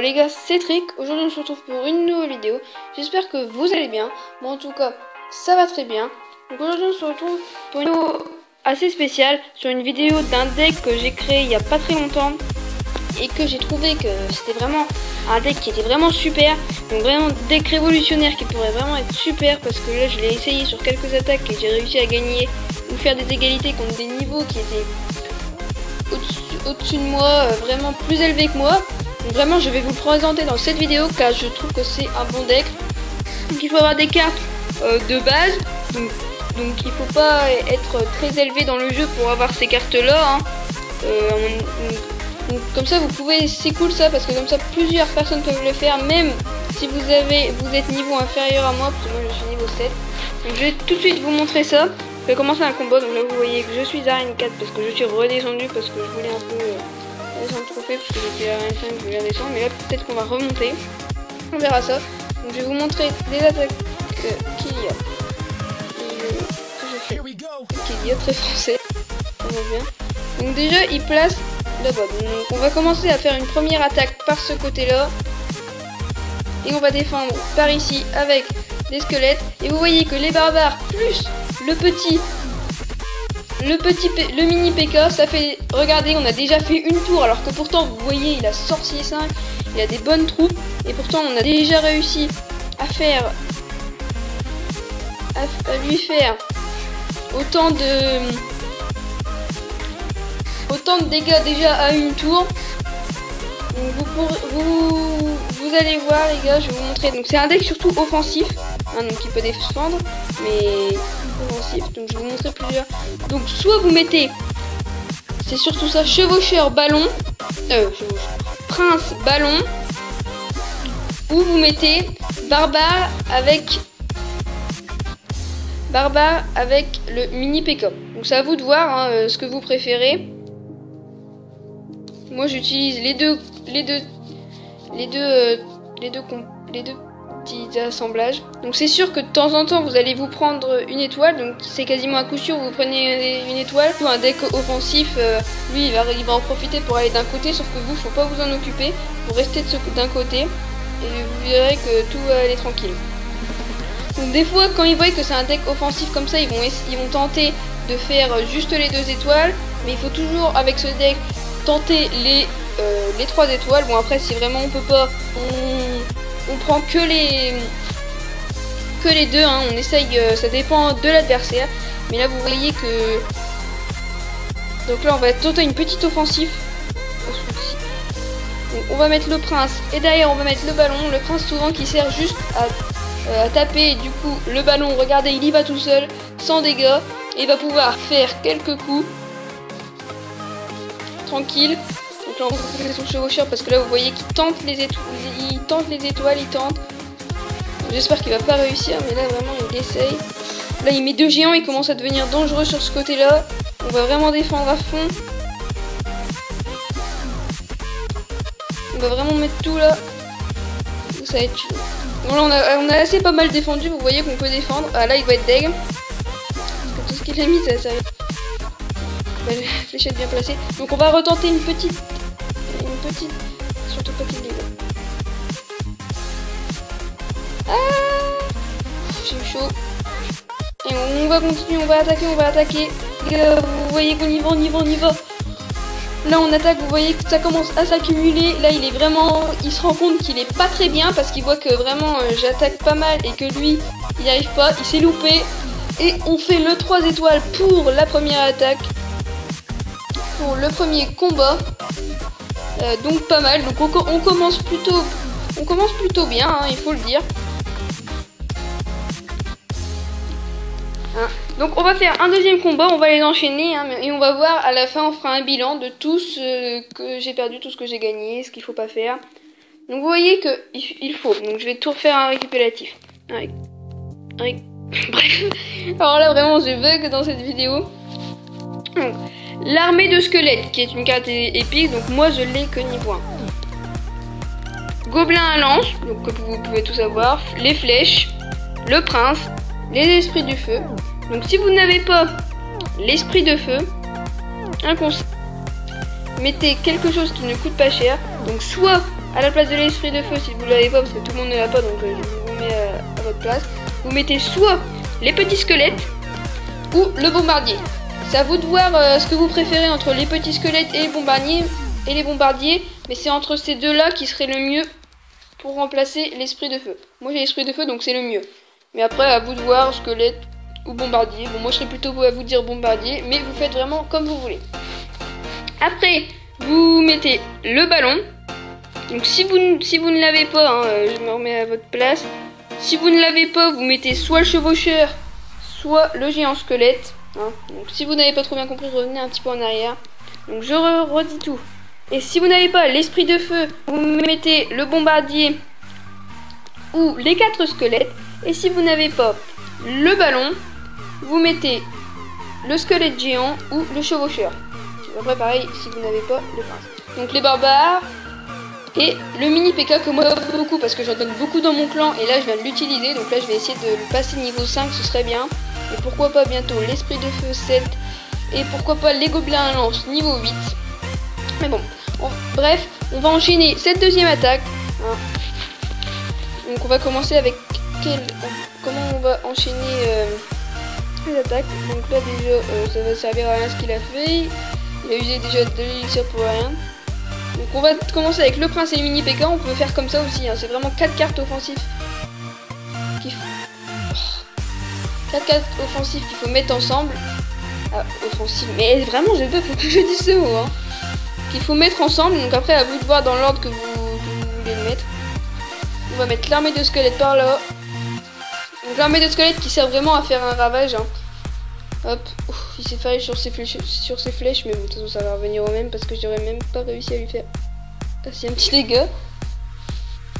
Les gars, c'est Trick. Aujourd'hui on se retrouve pour une nouvelle vidéo. J'espère que vous allez bien. Moi en tout cas, ça va très bien. Donc aujourd'hui on se retrouve pour une vidéo assez spéciale sur une vidéo d'un deck que j'ai créé il y a pas très longtemps et que j'ai trouvé que c'était vraiment un deck qui était vraiment super. Donc vraiment deck révolutionnaire qui pourrait vraiment être super parce que là je l'ai essayé sur quelques attaques et j'ai réussi à gagner ou faire des égalités contre des niveaux qui étaient au-dessus de moi, vraiment plus élevés que moi. Donc vraiment je vais vous le présenter dans cette vidéo car je trouve que c'est un bon deck. Donc il faut avoir des cartes de base, donc il faut pas être très élevé dans le jeu pour avoir ces cartes là hein. Donc, comme ça vous pouvez, c'est cool ça parce que comme ça plusieurs personnes peuvent le faire, même si vous êtes niveau inférieur à moi, parce que moi je suis niveau 7. Donc je vais tout de suite vous montrer ça. Je vais commencer un combat. Donc là vous voyez que je suis à Arène 4 parce que je suis redescendu parce que je voulais un peu descendre trophée parce que j'étais à Arène 5, je voulais descendre, mais là peut-être qu'on va remonter. On verra ça. Donc je vais vous montrer les attaques qu'il y a. Qu'il y a très français. Ça va bien. Donc déjà il place là-bas. Donc on va commencer à faire une première attaque par ce côté-là. Et on va défendre par ici avec des squelettes. Et vous voyez que les barbares plus le mini PK, ça fait, regardez, on a déjà fait une tour alors que pourtant vous voyez il a sorcier 5, il a des bonnes troupes et pourtant on a déjà réussi à lui faire autant de dégâts déjà à une tour. Donc vous allez voir les gars, je vais vous montrer. Donc c'est un deck surtout offensif hein, donc il peut défendre mais offensif. Donc je vais vous montrer plusieurs. Donc soit vous mettez, c'est surtout ça, chevaucheur ballon, prince ballon, ou vous mettez barbare avec le mini PK. Donc c'est à vous de voir hein, ce que vous préférez. Moi j'utilise les deux petits assemblages. Donc c'est sûr que de temps en temps vous allez vous prendre une étoile, donc c'est quasiment à coup sûr vous prenez une étoile. Un deck offensif, lui il va en profiter pour aller d'un côté, sauf que vous faut pas vous en occuper, vous restez d'un côté et vous verrez que tout va aller tranquille. Donc des fois quand ils voient que c'est un deck offensif comme ça, ils vont tenter de faire juste les 2 étoiles, mais il faut toujours avec ce deck tenter les 3 étoiles. Bon après si vraiment on peut pas, on prend que les 2 hein. On essaye, ça dépend de l'adversaire, mais là vous voyez que donc là on va tenter une petite offensive. Donc, on va mettre le prince et derrière on va mettre le ballon. Le prince souvent qui sert juste à taper, et du coup le ballon, regardez, il y va tout seul sans dégâts et il va pouvoir faire quelques coups tranquille. Donc là on va faire son chevaucheur parce que là vous voyez qu'il tente les étoiles, il tente. J'espère qu'il va pas réussir, mais là vraiment il essaye. Là il met 2 géants, il commence à devenir dangereux sur ce côté là. On va vraiment défendre à fond. On va vraiment mettre tout là. Ça va être chaud. Bon là on a assez pas mal défendu, vous voyez qu'on peut défendre. Ah là il va être deg. Parce que tout ce qu'il a mis ça la fléchette bien placée. Donc on va retenter une petite surtout pas qu'il est là. Ah, j'ai eu chaud. Et on va continuer, on va attaquer. Vous voyez qu'on y va. Là on attaque, vous voyez que ça commence à s'accumuler. Là il se rend compte qu'il est pas très bien parce qu'il voit que vraiment j'attaque pas mal et que lui il n'y arrive pas, il s'est loupé. Et on fait le 3 étoiles pour la première attaque. Pour le premier combat, donc pas mal. Donc on commence plutôt bien hein, il faut le dire hein. Donc on va faire un deuxième combat, on va les enchaîner hein, et on va voir à la fin, on fera un bilan de tout ce que j'ai perdu, tout ce que j'ai gagné, ce qu'il faut pas faire. Donc vous voyez que il faut, donc je vais tout refaire un récapitulatif. Bref, alors là vraiment je bug dans cette vidéo. Donc l'armée de squelettes qui est une carte épique, donc moi je l'ai que niveau 1. Gobelin à lance, donc comme vous pouvez tout savoir, les flèches, le prince, les esprits du feu. Donc si vous n'avez pas l'esprit de feu, un conseil, mettez quelque chose qui ne coûte pas cher. Donc soit à la place de l'esprit de feu, si vous ne l'avez pas, parce que tout le monde ne l'a pas, donc je vous mets à votre place. Vous mettez soit les petits squelettes ou le bombardier. C'est à vous de voir ce que vous préférez entre les petits squelettes et les bombardiers, mais c'est entre ces deux-là qui serait le mieux pour remplacer l'esprit de feu. Moi j'ai l'esprit de feu, donc c'est le mieux. Mais après, à vous de voir squelette ou bombardier. Bon, moi je serais plutôt à vous dire bombardier, mais vous faites vraiment comme vous voulez. Après, vous mettez le ballon. Donc si vous ne l'avez pas, hein, je me remets à votre place. Si vous ne l'avez pas, vous mettez soit le chevaucheur, soit le géant squelette. Hein. Donc si vous n'avez pas trop bien compris, revenez un petit peu en arrière. Donc je redis tout. Et si vous n'avez pas l'esprit de feu, vous mettez le bombardier ou les 4 squelettes. Et si vous n'avez pas le ballon, vous mettez le squelette géant ou le chevaucheur. C'est après pareil si vous n'avez pas le prince. Donc les barbares et le mini PK que moi j'aime beaucoup parce que j'en donne beaucoup dans mon clan et là je viens de l'utiliser. Donc là je vais essayer de le passer niveau 5, ce serait bien. Et pourquoi pas bientôt l'esprit de feu 7 et pourquoi pas les gobelins à lance niveau 8. Mais bon, bref, on va enchaîner cette deuxième attaque. Hein. Donc on va commencer avec comment on va enchaîner les attaques. Donc là déjà ça va servir à rien ce qu'il a fait. Il a usé déjà 2 élixirs pour rien. Donc on va commencer avec le prince et le mini PK. On peut faire comme ça aussi, hein. C'est vraiment 4 cartes offensives 4 cartes offensives qu'il faut mettre ensemble. Ah, offensive, mais vraiment je veux, faut que je dise ce mot, hein. Qu'il faut mettre ensemble. Donc après à vous de voir dans l'ordre que vous voulez le mettre. On va mettre l'armée de squelettes par là. Donc l'armée de squelettes qui sert vraiment à faire un ravage, hein. Hop, il s'est failli sur ses flèches, mais bon, de toute façon ça va revenir au même parce que j'aurais même pas réussi à lui faire assez un petit dégât.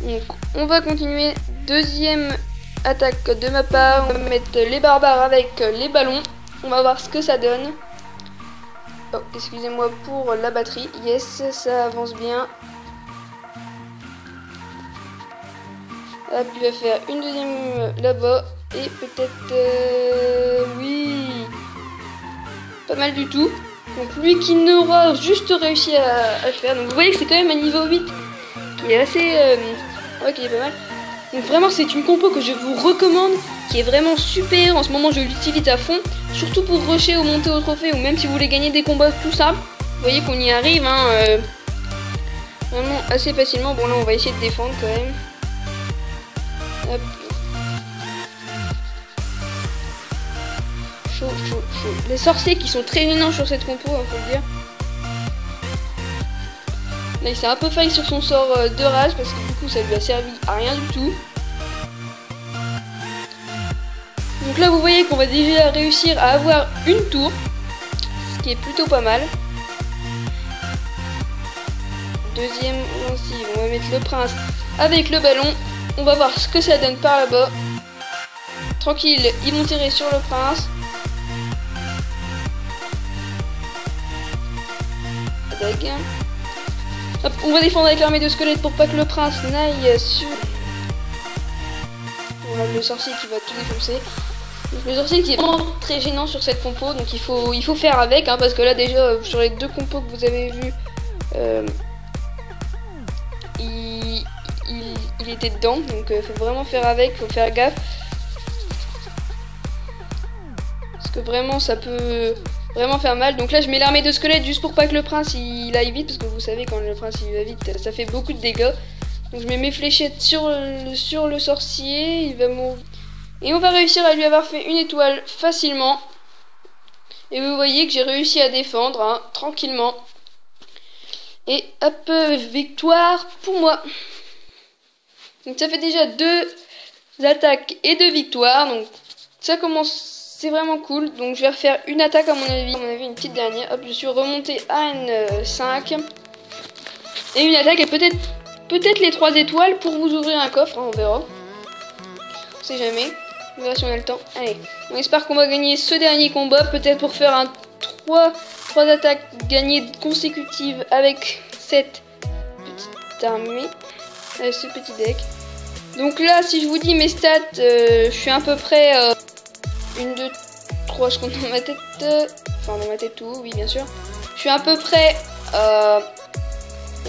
Donc on va continuer. Deuxième attaque de ma part, on va mettre les barbares avec les ballons. On va voir ce que ça donne. Oh, excusez-moi pour la batterie. Yes, ça avance bien. Hop, il va faire une deuxième là-bas. Et peut-être... oui. Pas mal du tout. Donc lui qui n'aura juste réussi à le faire. Donc vous voyez que c'est quand même un niveau 8. Qui est assez... ouais, qui est pas mal. Donc vraiment c'est une compo que je vous recommande. Qui est vraiment super. En ce moment je l'utilise à fond. Surtout pour rusher ou monter au trophée. Ou même si vous voulez gagner des combats tout ça. Vous voyez qu'on y arrive. Hein, vraiment assez facilement. Bon là on va essayer de défendre quand même. Hop. Chaud. Les sorciers qui sont très gênants sur cette compo, hein, faut le dire. Là il s'est un peu failli sur son sort de rage parce que du coup ça lui a servi à rien du tout. Donc là vous voyez qu'on va déjà réussir à avoir une tour, ce qui est plutôt pas mal. Deuxième offensive, on va mettre le prince avec le ballon. On va voir ce que ça donne par là-bas. Tranquille, ils vont tirer sur le prince. Hop, on va défendre avec l'armée de squelettes pour pas que le prince n'aille sur... On a le sorcier qui va tout défoncer. Donc, le sorcier qui est vraiment très gênant sur cette compo, donc il faut faire avec, hein, parce que là déjà sur les deux compos que vous avez vus, il était dedans, donc faut vraiment faire avec, faut faire gaffe. Parce que vraiment ça peut vraiment faire mal. Donc là je mets l'armée de squelettes juste pour pas que le prince il aille vite, parce que vous savez quand le prince il va vite ça fait beaucoup de dégâts. Donc je mets mes fléchettes sur le sorcier, il va mourir. Et on va réussir à lui avoir fait une étoile facilement. Et vous voyez que j'ai réussi à défendre, hein, tranquillement. Et hop, victoire pour moi. Donc ça fait déjà 2 attaques et 2 victoires. Donc ça commence, c'est vraiment cool. Donc je vais refaire une attaque à mon avis une petite dernière. Hop, je suis remonté à une 5. Et une attaque et peut-être les 3 étoiles pour vous ouvrir un coffre, hein, on verra. On sait jamais. On verra si on a le temps. Allez, on espère qu'on va gagner ce dernier combat. Peut-être pour faire un 3 attaques gagnées consécutives avec cette petite armée. Avec ce petit deck. Donc là, si je vous dis mes stats, je suis à peu près 1, 2, 3, je compte dans ma tête. Enfin, dans ma tête tout, oui, bien sûr. Je suis à peu près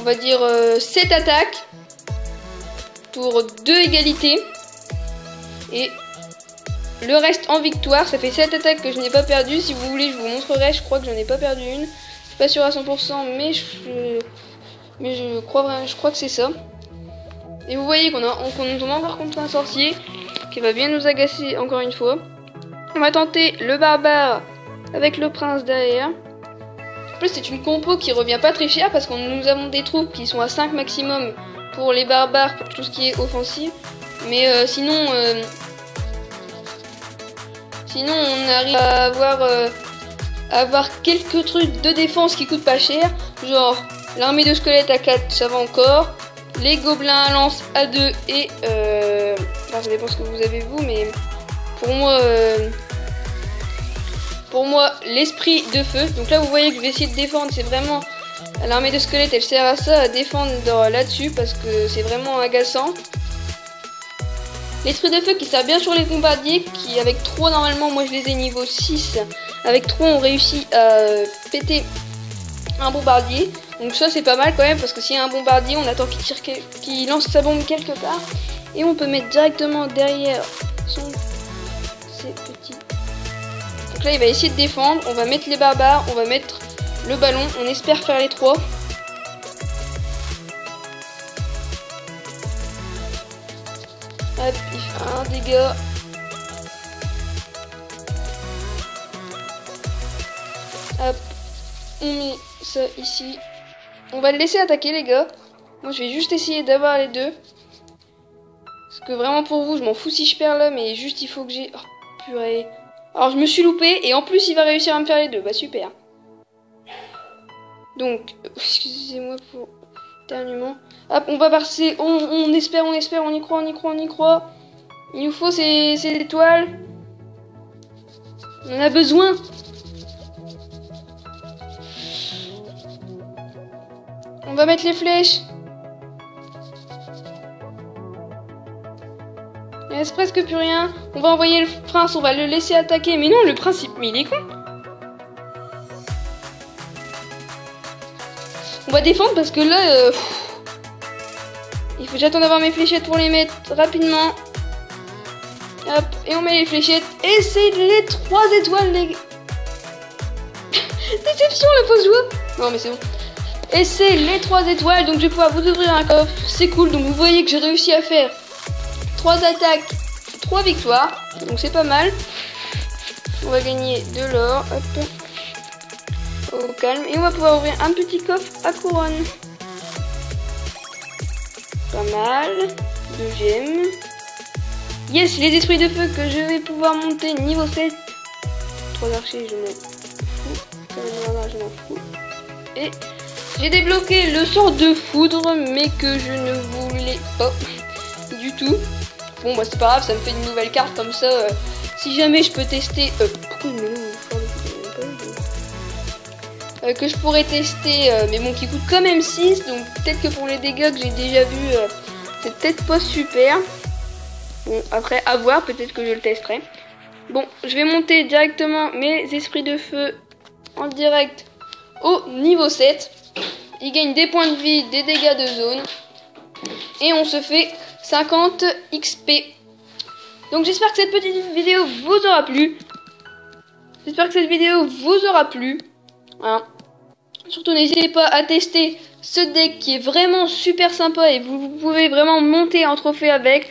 on va dire 7 attaques pour 2 égalités. Et le reste en victoire, ça fait 7 attaques que je n'ai pas perdu. Si vous voulez, je vous montrerai. Je crois que j'en ai pas perdu une. Je suis pas sûr à 100%, mais je crois que c'est ça. Et vous voyez qu'on tombe encore contre un sorcier qui va bien nous agacer encore une fois. On va tenter le barbare avec le prince derrière. En plus, c'est une compo qui revient pas très cher parce que nous avons des troupes qui sont à 5 maximum pour les barbares, pour tout ce qui est offensif. Mais sinon on arrive à avoir quelques trucs de défense qui coûtent pas cher. Genre l'armée de squelettes à 4, ça va encore. Les gobelins à lance à 2 et enfin, ça dépend ce que vous avez vous, mais pour moi l'esprit de feu. Donc là vous voyez que je vais essayer de défendre. C'est vraiment l'armée de squelettes, elle sert à ça, à défendre là-dessus parce que c'est vraiment agaçant. L'esprit de feu qui sert bien sur les bombardiers, qui avec 3 normalement, moi je les ai niveau 6. Avec 3 on réussit à péter un bombardier. Donc ça c'est pas mal quand même parce que s'il y a un bombardier, on attend qu'il lance sa bombe quelque part. Et on peut mettre directement derrière ces petits. Donc là il va essayer de défendre, on va mettre les barbares, on va mettre le ballon, on espère faire les 3. Hop, il fait un dégât. Hop, on met ça ici. On va le laisser attaquer les gars. Moi je vais juste essayer d'avoir les 2. Parce que vraiment pour vous, je m'en fous si je perds là, mais juste il faut que j'ai... Oh purée. Alors je me suis loupé et en plus il va réussir à me faire les 2. Bah super. Donc, excusez-moi pour l'éternuement. Hop, on va passer, on espère, on y croit. Il nous faut ces étoiles. On en a besoin. On va mettre les flèches. Il reste presque plus rien. On va envoyer le prince, on va le laisser attaquer. Mais non, le prince, il est con. On va défendre parce que là... il faut que j'attende d'avoir mes fléchettes pour les mettre rapidement. Hop, et on met les fléchettes. Et c'est les 3 étoiles, les gars. Déception, la fausse joie. Non, mais c'est bon. Et c'est les 3 étoiles, donc je vais pouvoir vous ouvrir un coffre. C'est cool, donc vous voyez que j'ai réussi à faire 3 attaques, 3 victoires. Donc c'est pas mal. On va gagner de l'or. Hop. Au calme. Et on va pouvoir ouvrir un petit coffre à couronne. Pas mal. 2 gemmes. Yes, les esprits de feu que je vais pouvoir monter niveau 7. 3 archers, je m'en fous. Je m'en fous. Et j'ai débloqué le sort de foudre, mais que je ne voulais pas du tout. Bon, bah c'est pas grave, ça me fait une nouvelle carte comme ça. Si jamais je peux tester... pourquoi il me que je pourrais tester, mais bon, qui coûte quand même 6. Donc peut-être que pour les dégâts que j'ai déjà vus, c'est peut-être pas super. Bon, après, à voir, peut-être que je le testerai. Bon, je vais monter directement mes esprits de feu en direct au niveau 7. Ils gagnent des points de vie, des dégâts de zone. Et on se fait 50 XP. Donc j'espère que cette petite vidéo vous aura plu. Hein. Surtout n'hésitez pas à tester ce deck qui est vraiment super sympa et vous pouvez vraiment monter en trophée avec.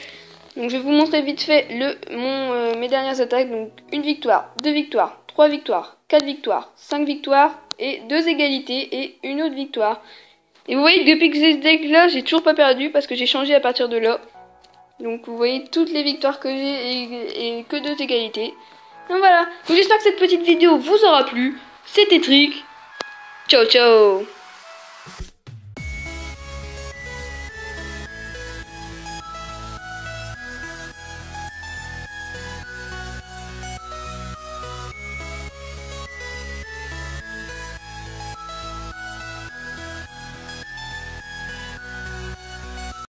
Donc je vais vous montrer vite fait mes dernières attaques. Donc 1 victoire, 2 victoires, 3 victoires, 4 victoires, 5 victoires et 2 égalités et une autre victoire. Et vous voyez que depuis que j'ai ce deck là, j'ai toujours pas perdu parce que j'ai changé à partir de là. Donc vous voyez toutes les victoires que j'ai et que 2 égalités. Donc voilà, donc j'espère que cette petite vidéo vous aura plu. C'était Trick. Ciao ciao.